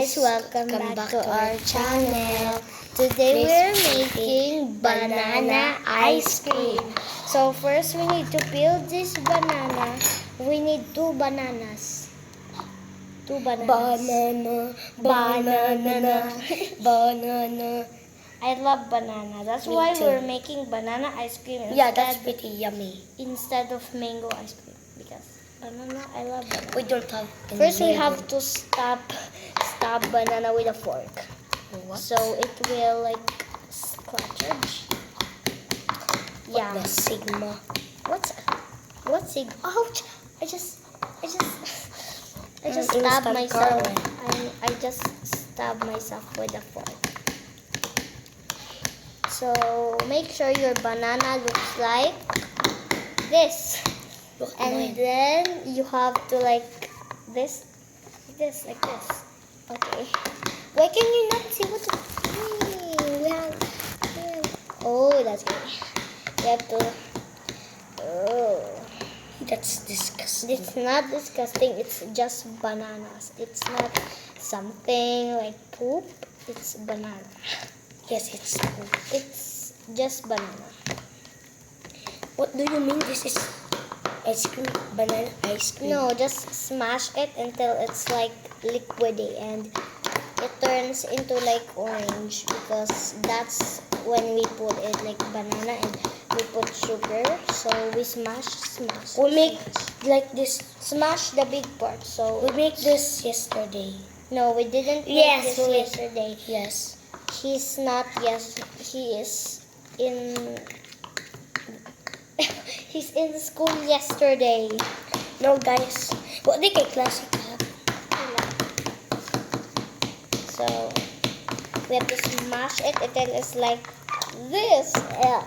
guys, welcome back to our channel. Today we're making banana ice cream. So first we need to peel this banana. We need two bananas. Two bananas. Banana. I love banana. That's Me why too. we're making banana ice cream Yeah, that's pretty yummy. instead of mango ice cream. Because banana, I love banana. We don't have any First we mango. have to stab banana with a fork. What? So it will like scratch. Yeah. The Sigma. What's it? Ouch! I just Instant stabbed myself. garlic. I just stabbed myself with a fork. So make sure your banana looks like this. Look, And mine. then you have to like this, like this. Okay. Why can you not see what we have? Oh, that's good. You have to. Oh, That's disgusting. it's not disgusting. It's just bananas. It's not something like poop. It's banana. Yes, it's. It's just banana. What do you mean? This is ice cream, banana ice cream. No, just smash it until it's like liquidy and it turns into like orange because that's when we put it like banana and we put sugar. So we smash. We make like this. Smash the big part. So We make this yesterday. no, we didn't make Yes, this we- yesterday. Yes. He's not. Yes, he is in. He's in school yesterday. No, guys. What di kay classic ha? So we have to smash it until it's like this. Yeah.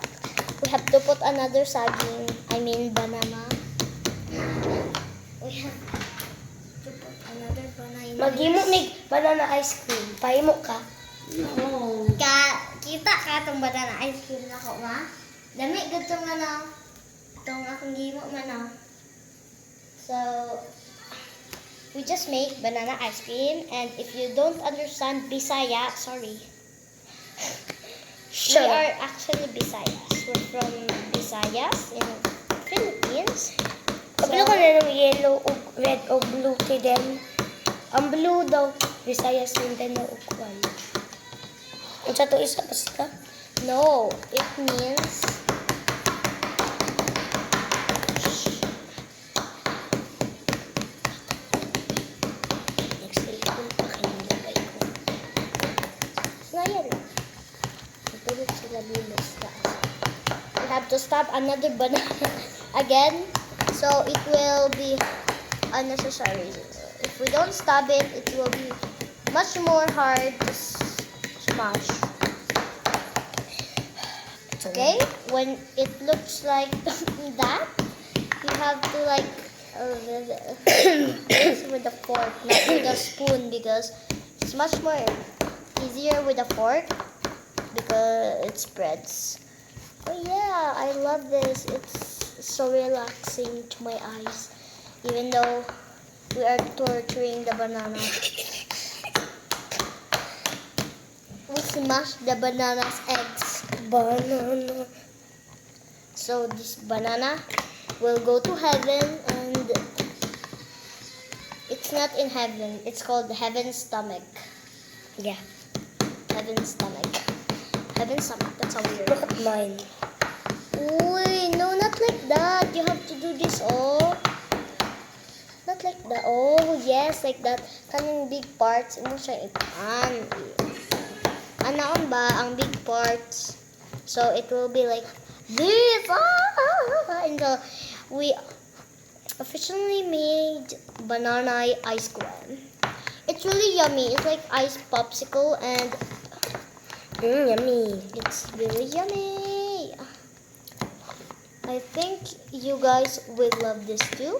We have to put another saging. I mean banana. We have to put another banana. Maghimo mig banana ice cream. Pahimo ka. No. Kita ka itong banana ice cream na ko, ma? Dami, gantong ano. Itong akong gimo man, no? So, we just make banana ice cream. And if you don't understand Bisaya, sorry. We Sure. are actually Bisayas. We're from Visayas in Philippines. Kabalo ko na ng yellow, ug red, o blue kay them. Ang blue daw, Visayas, Mindanao, ug Kwan. Kung sa to isa, basta. No, it means Next day, kung pakinilagay ko. ngayon. Natulog sila lulos taas. We have to stab another banana again. So it will be unnecessary. If we don't stab it, it will be much more hard to smash. Okay? When it looks like that, you have to like this with a fork, not with a spoon, because it's much more easier with a fork because it spreads. Oh yeah, I love this. It's so relaxing to my eyes, even though we are torturing the banana. We smash the banana's eggs. Banana. So this banana will go to heaven, and it's not in heaven. It's called heaven's stomach. Yeah. Heaven's stomach. Heaven's stomach. That's how weird. Look at mine. Uy, no, not like that. You have to do this, oh. Not like that. Oh, yes, like that. Kanang big parts, mo siya ipan. Anaon ba ang big parts? So it will be like this. And so we officially made banana ice cream. It's really yummy. It's like ice popsicle, and Yummy. it's really yummy. I think you guys will love this too,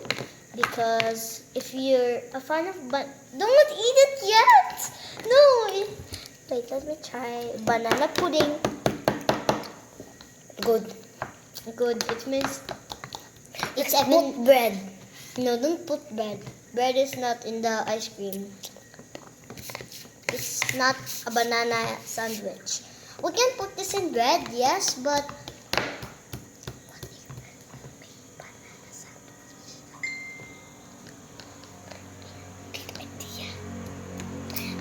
because if you're a fan of don't eat it yet. No. Wait, let me try banana pudding. Good. Good. It means it's Put even. bread. No, don't put bread. Bread is not in the ice cream. not a banana sandwich. We can put this in bread, yes, but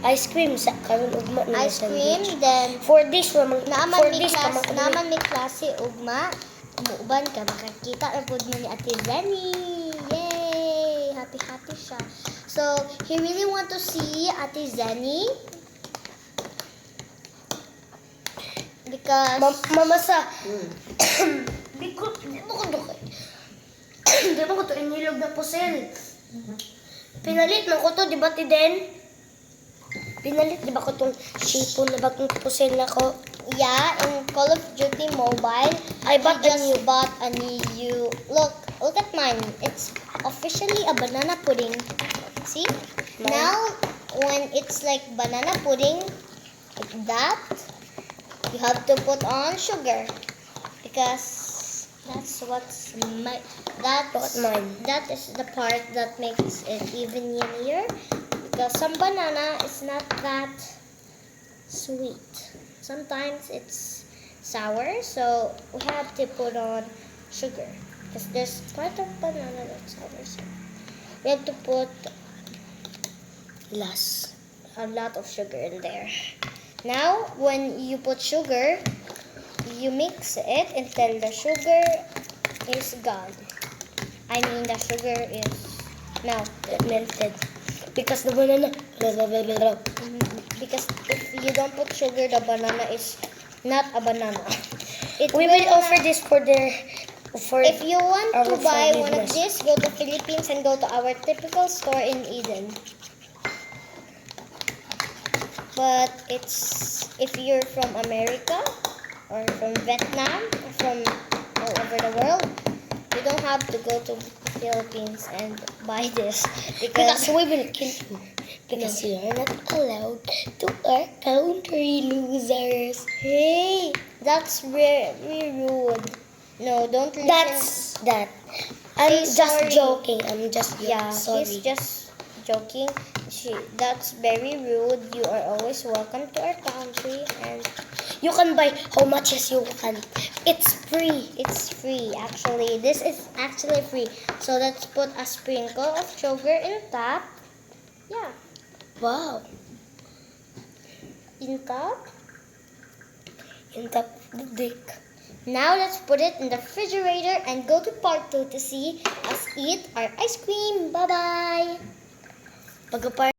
Ice cream sa karon ugma na ice cream, then For this naman Naman may klase ugma. Umuuban ka, makakita na po mo ni Ate Zenny. Yay! Happy siya. So, he really want to see Ate Zenny. Because, mamasa. Di mo ko dukay. Di mo ko to inilog na pusel. Pinalit man ko to, di ba Tiden? Pinalit, di ba ko tong shipon na bagong pusel na ko? yeah, in Call of Duty Mobile, I bought he a just new. bought a new. Look at mine. It's officially a banana pudding. See? Mine. Now, when it's like banana pudding, like that, you have to put on sugar because that's what's my Look at mine. that is the part that makes it even yummier because some banana is not that sweet. Sometimes it's sour, so we have to put on sugar because there's part of banana that's sour. So we have to put Last. a lot of sugar in there. Now, when you put sugar, you mix it until the sugar is gone. I mean, the sugar is Melted. Because the banana. because if you don't put sugar, the banana is not a banana. It We will not- offer this for If you want our to buy one of forgiveness. this, go to Philippines and go to our typical store in Eden. But if you're from America or from Vietnam or from all over the world, you don't have to go to the Philippines and buy this Because because we will kill you. Because you are not allowed to our country, losers. hey, that's very rude. No, don't listen. That's that. I'm Hey, just sorry. joking. I'm just joking. Yeah, Sorry. he's just joking. That's very rude. You are always welcome to our country, and You can buy how much as you want. It's free. it's free. Actually, this is actually free. So let's put a sprinkle of sugar in top. Yeah, Wow. in top. In top of the dick. Now let's put it in the refrigerator and go to part 2 to see us eat our ice cream. Bye bye. Pagka